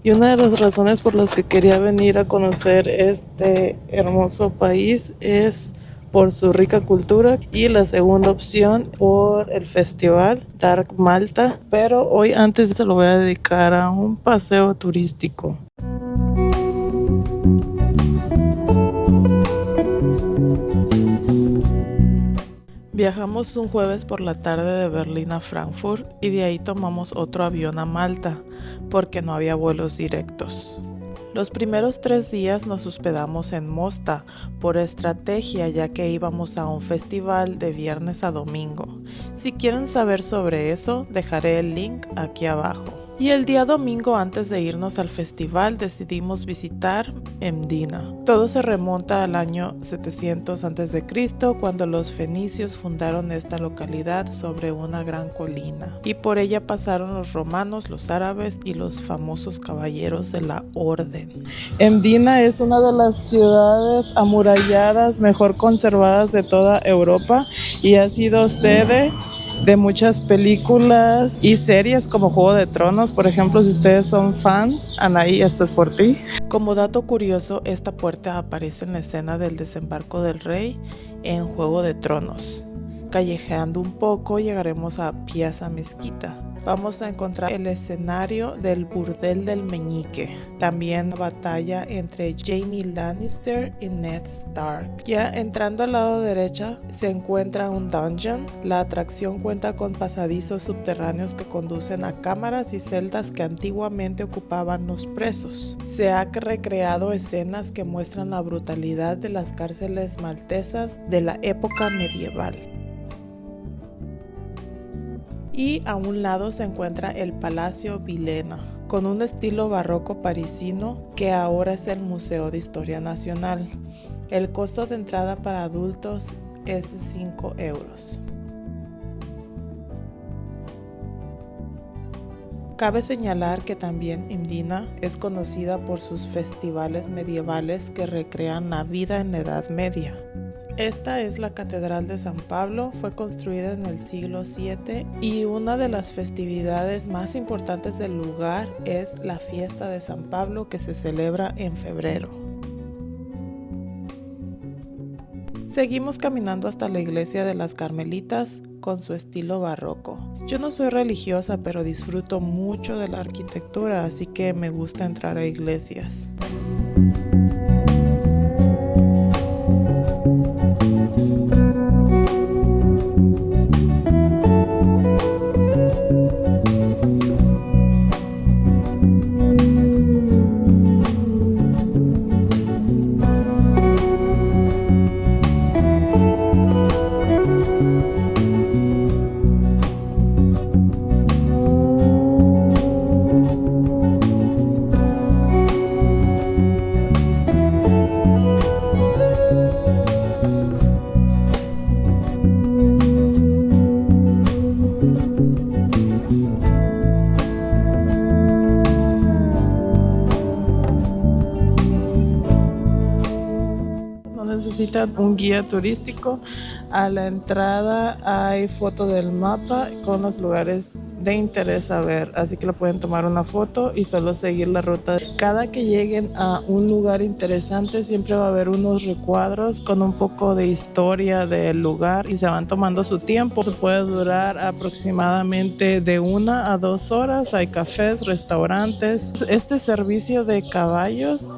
Y una de las razones por las que quería venir a conocer este hermoso país es por su rica cultura, y la segunda opción por el festival Dark Malta, pero hoy antes se lo voy a dedicar a un paseo turístico. Viajamos un jueves por la tarde de Berlín a Frankfurt y de ahí tomamos otro avión a Malta porque no había vuelos directos. Los primeros 3 días nos hospedamos en Mosta por estrategia, ya que íbamos a un festival de viernes a domingo. Si quieren saber sobre eso, dejaré el link aquí abajo. Y el día domingo, antes de irnos al festival, decidimos visitar Mdina. Todo se remonta al año 700 a.C., cuando los fenicios fundaron esta localidad sobre una gran colina, y por ella pasaron los romanos, los árabes y los famosos caballeros de la Orden. Mdina es una de las ciudades amuralladas mejor conservadas de toda Europa y ha sido sede de muchas películas y series como Juego de Tronos. Por ejemplo, si ustedes son fans, Anaí, esto es por ti. Como dato curioso, esta puerta aparece en la escena del desembarco del rey en Juego de Tronos. Callejeando un poco llegaremos a Piazza Mezquita. Vamos a encontrar el escenario del Burdel del Meñique, también la batalla entre Jaime Lannister y Ned Stark. Ya entrando al lado derecha se encuentra un dungeon. La atracción cuenta con pasadizos subterráneos que conducen a cámaras y celdas que antiguamente ocupaban los presos. Se ha recreado escenas que muestran la brutalidad de las cárceles maltesas de la época medieval. Y a un lado se encuentra el Palacio Vilhena, con un estilo barroco parisino que ahora es el Museo de Historia Nacional. El costo de entrada para adultos es de 5 euros. Cabe señalar que también Mdina es conocida por sus festivales medievales que recrean la vida en la Edad Media. Esta es la Catedral de San Pablo, fue construida en el siglo VII y una de las festividades más importantes del lugar es la fiesta de San Pablo, que se celebra en febrero. Seguimos caminando hasta la iglesia de las Carmelitas con su estilo barroco. Yo no soy religiosa, pero disfruto mucho de la arquitectura, así que me gusta entrar a iglesias. Necesitan un guía turístico. A la entrada hay foto del mapa con los lugares de interés a ver, así que le pueden tomar una foto y solo seguir la ruta. Cada que lleguen a un lugar interesante siempre va a haber unos recuadros con un poco de historia del lugar y se van tomando su tiempo. Se puede durar aproximadamente de 1 a 2 horas. Hay cafés, restaurantes. Este servicio de caballos,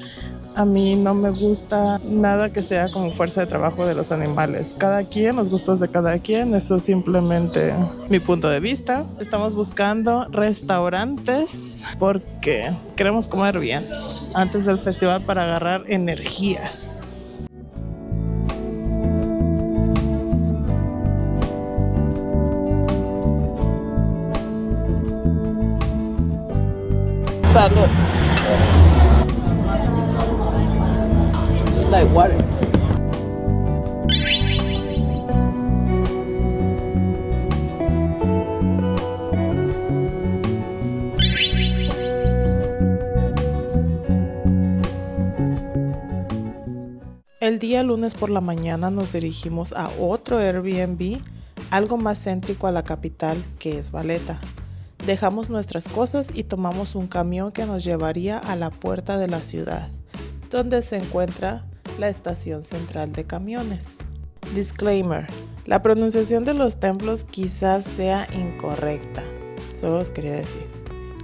a mí no me gusta nada que sea como fuerza de trabajo de los animales. Cada quien, los gustos de cada quien, eso es simplemente mi punto de vista. Estamos buscando restaurantes porque queremos comer bien antes del festival para agarrar energías. Salud. Like water. El día lunes por la mañana nos dirigimos a otro Airbnb, algo más céntrico a la capital, que es Valletta. Dejamos nuestras cosas y tomamos un camión que nos llevaría a la puerta de la ciudad, donde se encuentra la estación central de camiones. Disclaimer: la pronunciación de los templos quizás sea incorrecta, solo os quería decir.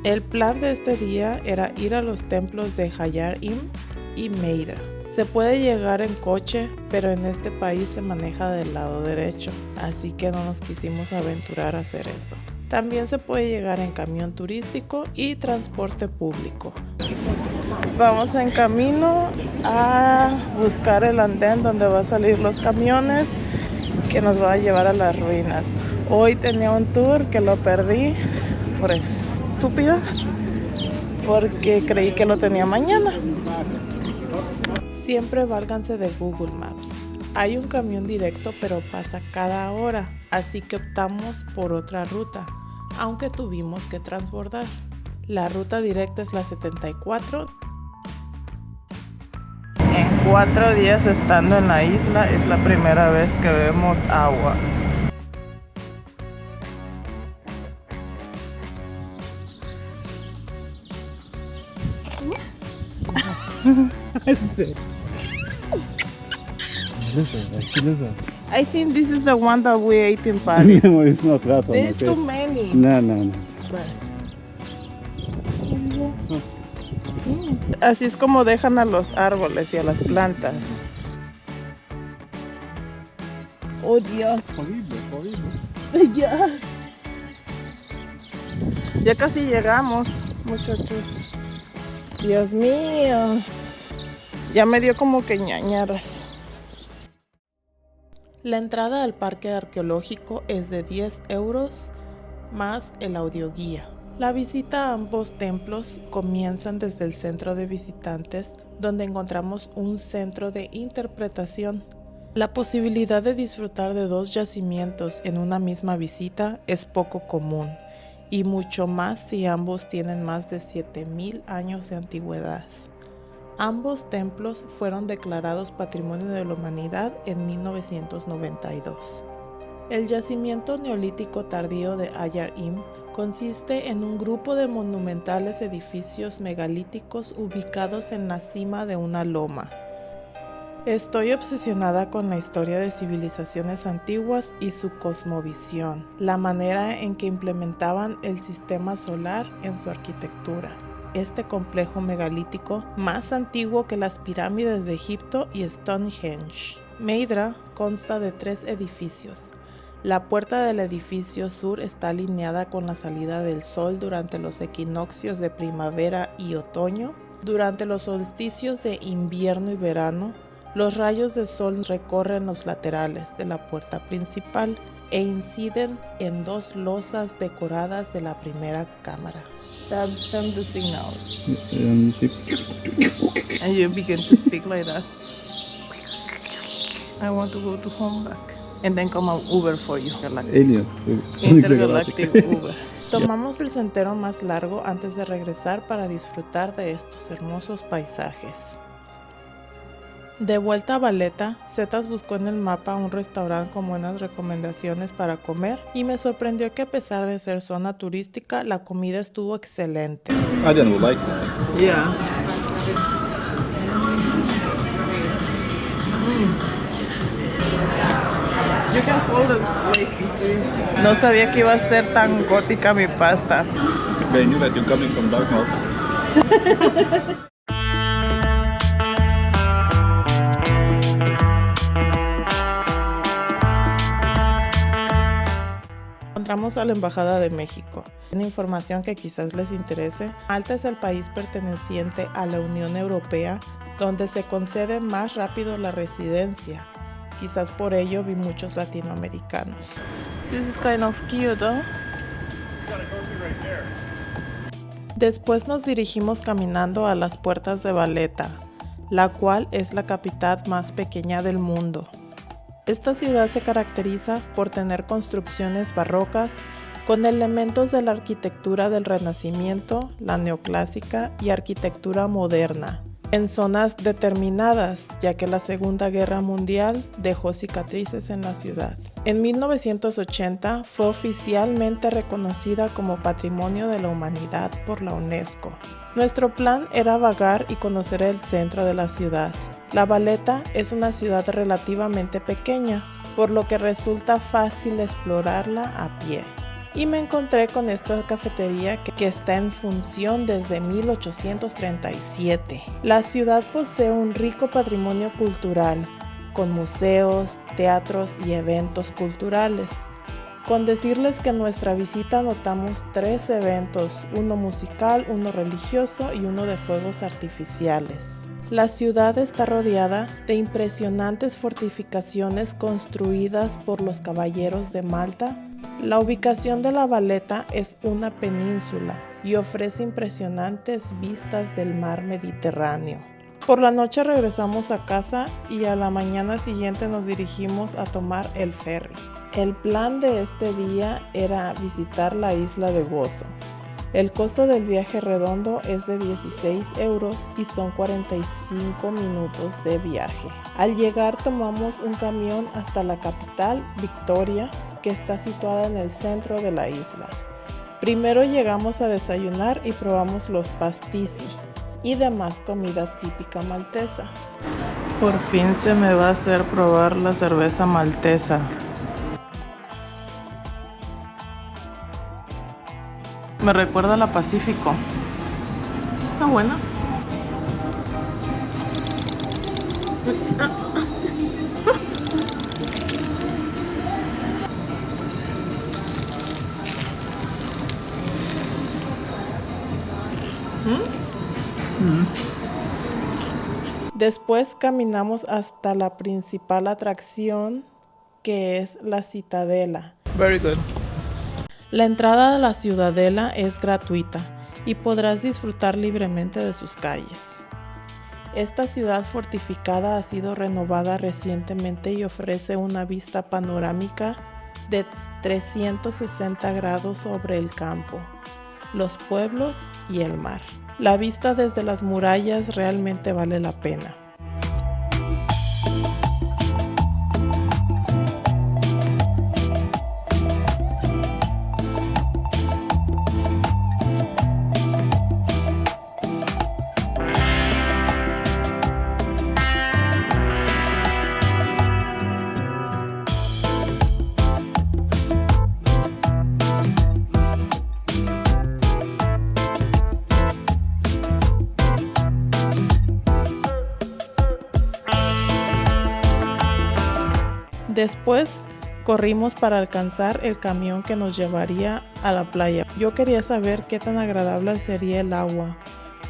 El plan de este día era ir a los templos de Hayar-Im y Meidra. Se puede llegar en coche, pero en este país se maneja del lado derecho, así que no nos quisimos aventurar a hacer eso. También se puede llegar en camión turístico y transporte público. Vamos en camino a buscar el andén donde van a salir los camiones que nos va a llevar a las ruinas. Hoy tenía un tour que lo perdí por estúpida, porque creí que lo tenía mañana. Siempre válganse de Google Maps. Hay un camión directo, pero pasa cada hora, así que optamos por otra ruta, aunque tuvimos que transbordar. La ruta directa es la 74. En 4 días estando en la isla es la primera vez que vemos agua. I think this is the one that we ate in Paris. No, it's not that one. There's Okay. too many. No. Así es como dejan a los árboles y a las plantas. Oh Dios. Horrible. Ya casi llegamos, muchachos. Dios mío. Ya me dio como que ñañaras. La entrada al parque arqueológico es de 10 euros más el audioguía. La visita a ambos templos comienzan desde el centro de visitantes, donde encontramos un centro de interpretación. La posibilidad de disfrutar de 2 yacimientos en una misma visita es poco común, y mucho más si ambos tienen más de 7000 años de antigüedad. Ambos templos fueron declarados Patrimonio de la Humanidad en 1992. El yacimiento neolítico tardío de Hayar-Im consiste en un grupo de monumentales edificios megalíticos ubicados en la cima de una loma. Estoy obsesionada con la historia de civilizaciones antiguas y su cosmovisión, la manera en que implementaban el sistema solar en su arquitectura. Este complejo megalítico, más antiguo que las pirámides de Egipto y Stonehenge. Meidra consta de 3 edificios. La puerta del edificio sur está alineada con la salida del sol durante los equinoccios de primavera y otoño. Durante los solsticios de invierno y verano, los rayos de sol recorren los laterales de la puerta principal e inciden en 2 losas decoradas de la primera cámara. Send the signal. And you begin to speak like that. I want to go to home back. And then come an Uber for you. Alien. Intergalactic Uber. Tomamos el sendero más largo antes de regresar para disfrutar de estos hermosos paisajes. De vuelta a Valletta, Zetas buscó en el mapa un restaurante con buenas recomendaciones para comer y me sorprendió que a pesar de ser zona turística, la comida estuvo excelente. I don't like that. Yeah. You can hold it. No sabía que iba a ser tan gótica mi pasta. They knew that you're coming from Dartmouth. Encontramos a la Embajada de México. Una información que quizás les interese: Malta es el país perteneciente a la Unión Europea donde se concede más rápido la residencia. Quizás por ello vi muchos latinoamericanos. This is kind of cute, ¿no? Después nos dirigimos caminando a las puertas de Valletta, la cual es la capital más pequeña del mundo. Esta ciudad se caracteriza por tener construcciones barrocas con elementos de la arquitectura del Renacimiento, la neoclásica y arquitectura moderna. en zonas determinadas, ya que la Segunda Guerra Mundial dejó cicatrices en la ciudad. En 1980 fue oficialmente reconocida como Patrimonio de la Humanidad por la UNESCO. Nuestro plan era vagar y conocer el centro de la ciudad. La Valeta es una ciudad relativamente pequeña, por lo que resulta fácil explorarla a pie. Y me encontré con esta cafetería que está en función desde 1837. La ciudad posee un rico patrimonio cultural, con museos, teatros y eventos culturales. Con decirles que en nuestra visita notamos 3 eventos, uno musical, uno religioso y uno de fuegos artificiales. La ciudad está rodeada de impresionantes fortificaciones construidas por los caballeros de Malta. La ubicación de la Valeta es una península y ofrece impresionantes vistas del mar Mediterráneo. Por la noche regresamos a casa y a la mañana siguiente nos dirigimos a tomar el ferry. El plan de este día era visitar la isla de Gozo. El costo del viaje redondo es de 16 euros y son 45 minutos de viaje. Al llegar tomamos un camión hasta la capital, Victoria, que está situada en el centro de la isla. Primero llegamos a desayunar y probamos los pastisi y demás comida típica maltesa. Por fin se me va a hacer probar la cerveza maltesa. Me recuerda a la Pacífico. Está buena. Después caminamos hasta la principal atracción, que es la Citadela. Very good. La entrada a la Ciudadela es gratuita y podrás disfrutar libremente de sus calles. Esta ciudad fortificada ha sido renovada recientemente y ofrece una vista panorámica de 360 grados sobre el campo, los pueblos y el mar. La vista desde las murallas realmente vale la pena. Después corrimos para alcanzar el camión que nos llevaría a la playa. Yo quería saber qué tan agradable sería el agua,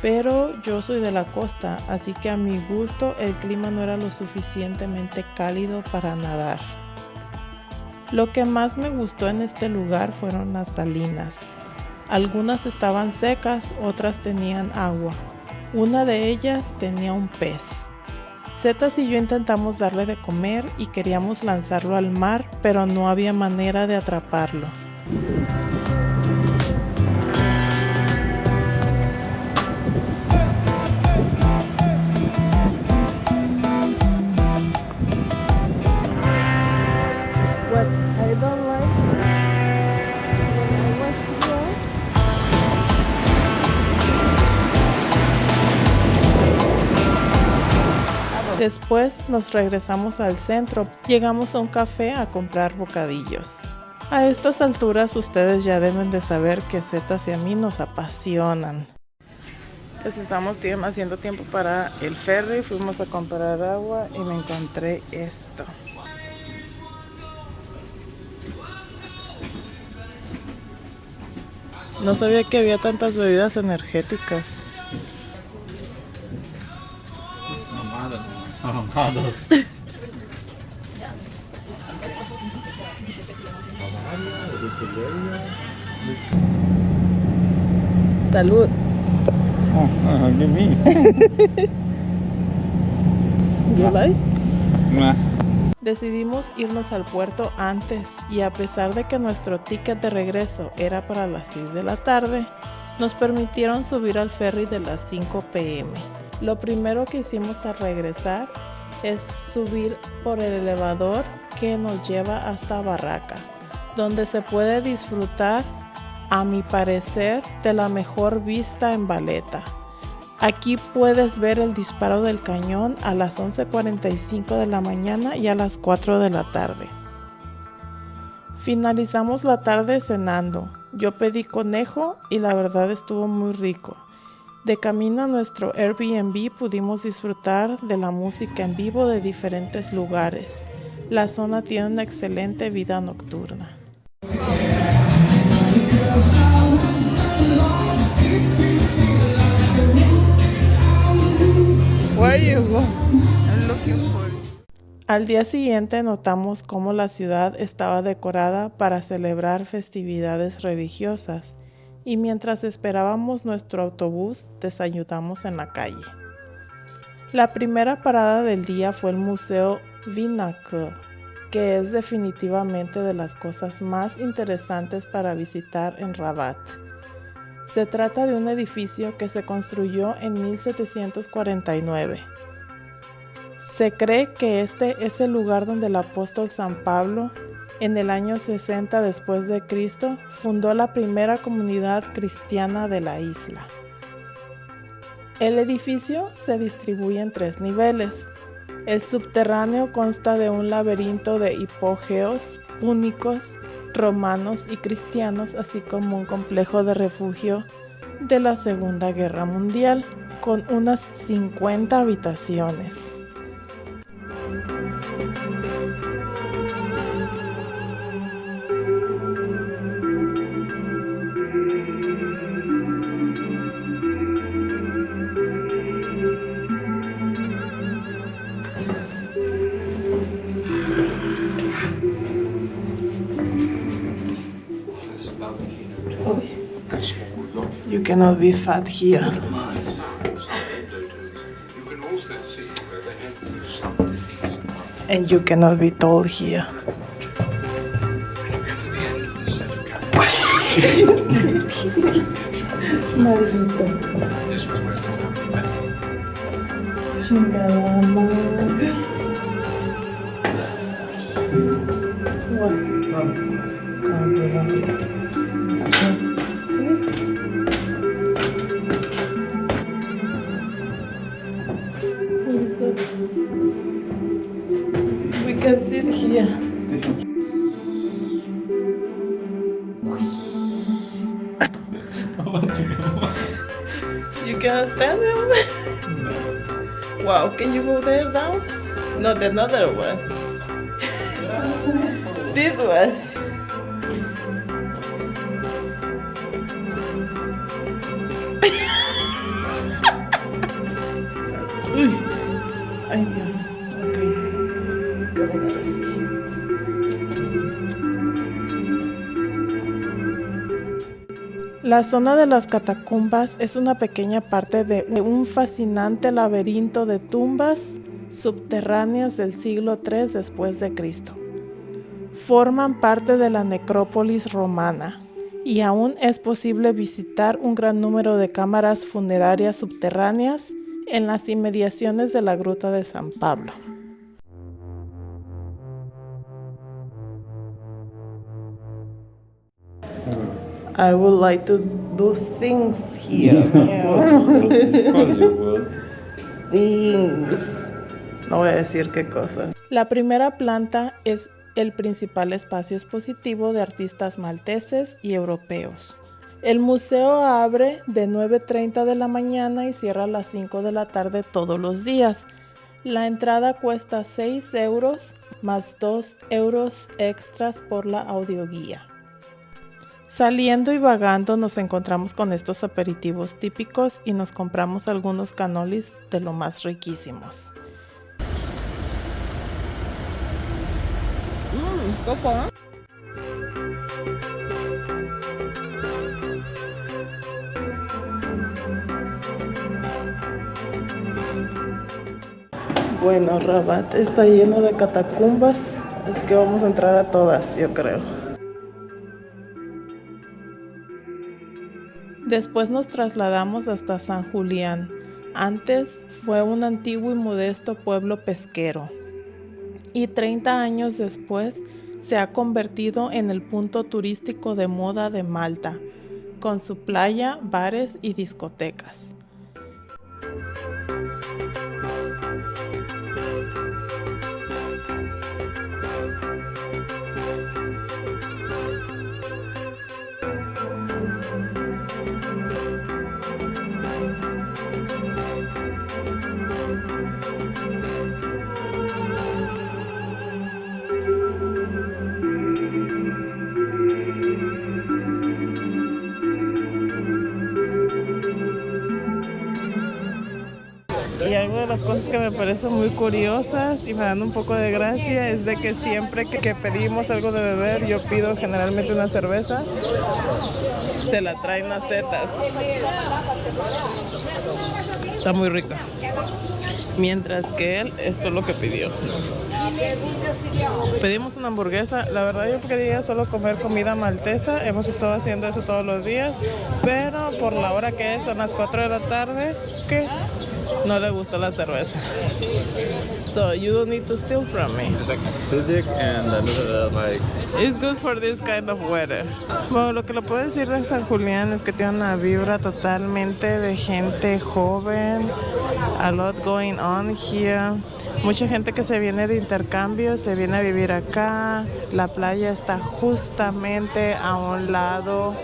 pero yo soy de la costa, así que a mi gusto el clima no era lo suficientemente cálido para nadar. Lo que más me gustó en este lugar fueron las salinas. Algunas estaban secas, otras tenían agua. Una de ellas tenía un pez. Zetas y yo intentamos darle de comer y queríamos lanzarlo al mar, pero no había manera de atraparlo. What I don't like when I was here. Después nos regresamos al centro, llegamos a un café a comprar bocadillos. A estas alturas ustedes ya deben de saber que Zetas y a mí nos apasionan. Pues estamos haciendo tiempo para el ferry, fuimos a comprar agua y me encontré esto. No sabía que había tantas bebidas energéticas. Salud. Give me. You like? Nah. Decidimos irnos al puerto antes y a pesar de que nuestro ticket de regreso era para las 6 de la tarde, nos permitieron subir al ferry de las 5 p.m. Lo primero que hicimos al regresar es subir por el elevador que nos lleva hasta Barraca, donde se puede disfrutar, a mi parecer, de la mejor vista en Valeta. Aquí puedes ver el disparo del cañón a las 11:45 de la mañana y a las 4 de la tarde. Finalizamos la tarde cenando. Yo pedí conejo y la verdad estuvo muy rico. De camino a nuestro Airbnb pudimos disfrutar de la música en vivo de diferentes lugares. La zona tiene una excelente vida nocturna. Where you go? I'm looking for you. Al día siguiente notamos cómo la ciudad estaba decorada para celebrar festividades religiosas y mientras esperábamos nuestro autobús desayunamos en la calle. La primera parada del día fue el Museo Vinakur, que es definitivamente de las cosas más interesantes para visitar en Rabat. Se trata de un edificio que se construyó en 1749. Se cree que este es el lugar donde el apóstol San Pablo, en el año 60 después de Cristo, fundó la primera comunidad cristiana de la isla. El edificio se distribuye en 3 niveles. El subterráneo consta de un laberinto de hipogeos púnicos, romanos y cristianos, así como un complejo de refugio de la Segunda Guerra Mundial, con unas 50 habitaciones. You cannot be fat here. You can also see where they have some disease. And you cannot be tall here. When you get to the end of the set of Maldito. this was where the family met. Chingada madre. What? We can sit here. You cannot stand me? Wow, can you go there down? Not another one. This one. Uy. Ay Dios. Ok. Caminar así. La zona de las catacumbas es una pequeña parte de un fascinante laberinto de tumbas subterráneas del siglo III después de Cristo. Forman parte de la necrópolis romana y aún es posible visitar un gran número de cámaras funerarias subterráneas en las inmediaciones de la Gruta de San Pablo. I would like to do things here. Of course you will. Things. No voy a decir qué cosas. La primera planta es el principal espacio expositivo de artistas malteses y europeos. El museo abre de 9:30 de la mañana y cierra a las 5 de la tarde todos los días. La entrada cuesta 6 euros más 2 euros extras por la audioguía. Saliendo y vagando nos encontramos con estos aperitivos típicos y nos compramos algunos cannolis de lo más riquísimos. Coco. Bueno, Rabat está lleno de catacumbas, es que vamos a entrar a todas, yo creo. Después nos trasladamos hasta San Julián, Antes fue un antiguo y modesto pueblo pesquero, y 30 años después se ha convertido en el punto turístico de moda de Malta, con su playa, bares y discotecas. Y algo de las cosas que me parecen muy curiosas y me dan un poco de gracia es de que siempre que pedimos algo de beber, yo pido generalmente una cerveza, se la traen a setas. Está muy rica. Mientras que él, esto es lo que pidió. Pedimos una hamburguesa. La verdad yo quería solo comer comida maltesa. Hemos estado haciendo eso todos los días, pero por la hora que es, son las 4 de la tarde, que no le gustó la cerveza. So you don't need to steal from me. It's like acidic and a little like... It's good for this kind of weather. Bueno, lo que le puedo decir de San Julián es que tiene una vibra totalmente de gente joven. A lot going on here. Mucha gente que se viene de intercambio, se viene a vivir acá. La playa está justamente a un lado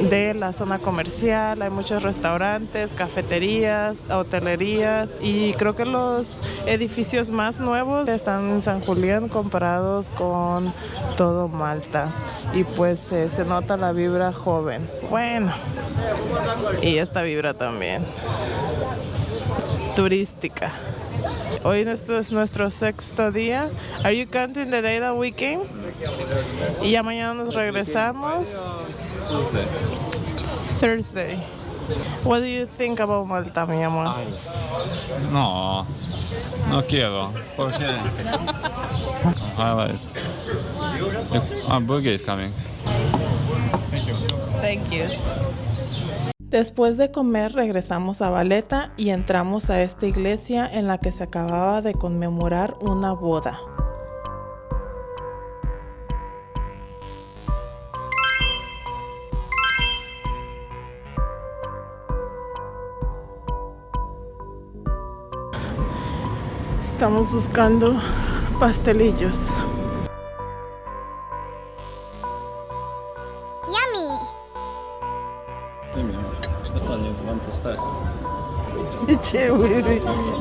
de la zona comercial. Hay muchos restaurantes, cafeterías, hotelerías, y creo que los edificios más nuevos están en San Julián comparados con todo Malta, y pues se nota la vibra joven. Bueno, y esta vibra también turística. Hoy esto es nuestro 6º día. Are you counting the day that we came? Y ya mañana nos regresamos. Thursday. What do you think about Malta, mi amor? No, no quiero. ¿Por qué? Highlights. Boogie is coming. Thank you. Después de comer regresamos a Valletta y entramos a esta iglesia en la que se acababa de conmemorar una boda. Estamos buscando pastelillos. Yummy!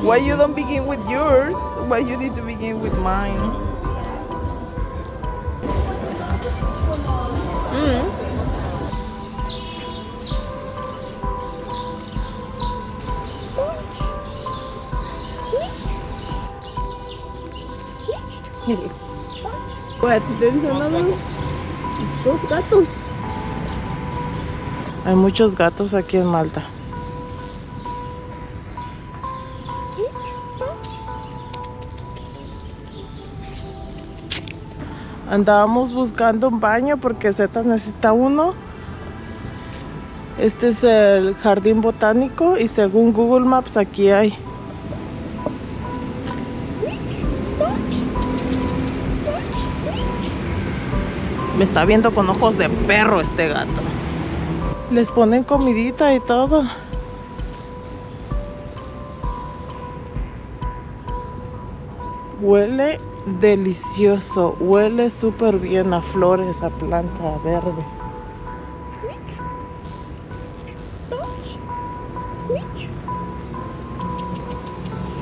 Why you don't begin with yours? Why you need to begin with mine? What? There's another... Dos gatos. Hay muchos gatos aquí en Malta. Andábamos buscando un baño porque Zeta necesita uno. Este es el jardín botánico y según Google Maps aquí hay. Me está viendo con ojos de perro este gato. Les ponen comidita y todo. Huele delicioso, huele súper bien a flores, a planta verde.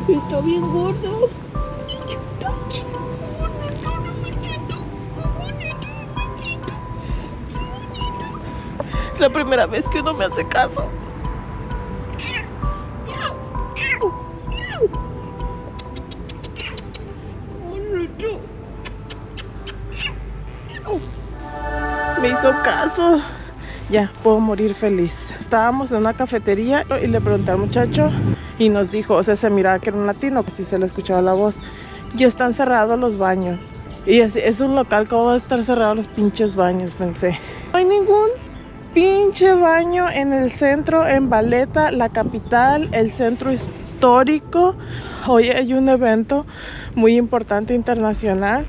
Está bien gordo. Es la primera vez que uno me hace caso. Me hizo caso. Ya, puedo morir feliz. Estábamos en una cafetería y le pregunté al muchacho y nos dijo, o sea, se miraba que era un latino, que sí se le escuchaba la voz. Ya están cerrados los baños. Y es un local, ¿cómo va a estar cerrados los pinches baños? Pensé. No hay ningún. pinche baño en el centro, en Valletta, la capital, el centro histórico. Hoy hay un evento muy importante internacional.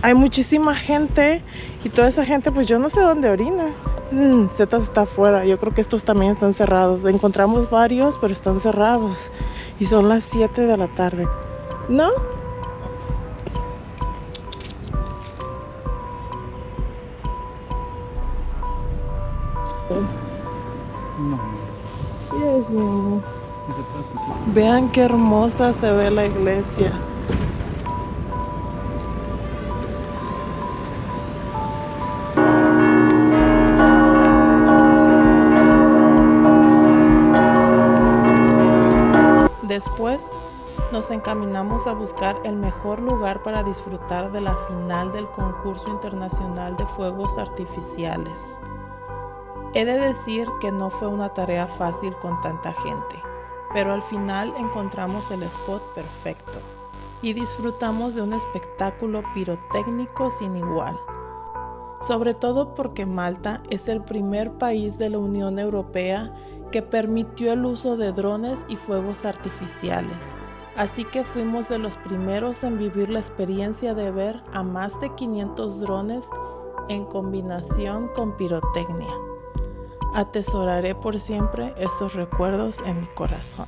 Hay muchísima gente y toda esa gente, pues yo no sé dónde orina. Zetas está afuera. Yo creo que estos también están cerrados. Encontramos varios, pero están cerrados. Y son las 7 de la tarde. ¿No? No. Yes, mi amor. Vean qué hermosa se ve la iglesia. Después nos encaminamos a buscar el mejor lugar para disfrutar de la final del concurso internacional de fuegos artificiales. He de decir que no fue una tarea fácil con tanta gente, pero al final encontramos el spot perfecto y disfrutamos de un espectáculo pirotécnico sin igual. Sobre todo porque Malta es el primer país de la Unión Europea que permitió el uso de drones y fuegos artificiales. Así que fuimos de los primeros en vivir la experiencia de ver a más de 500 drones en combinación con pirotecnia. Atesoraré por siempre estos recuerdos en mi corazón.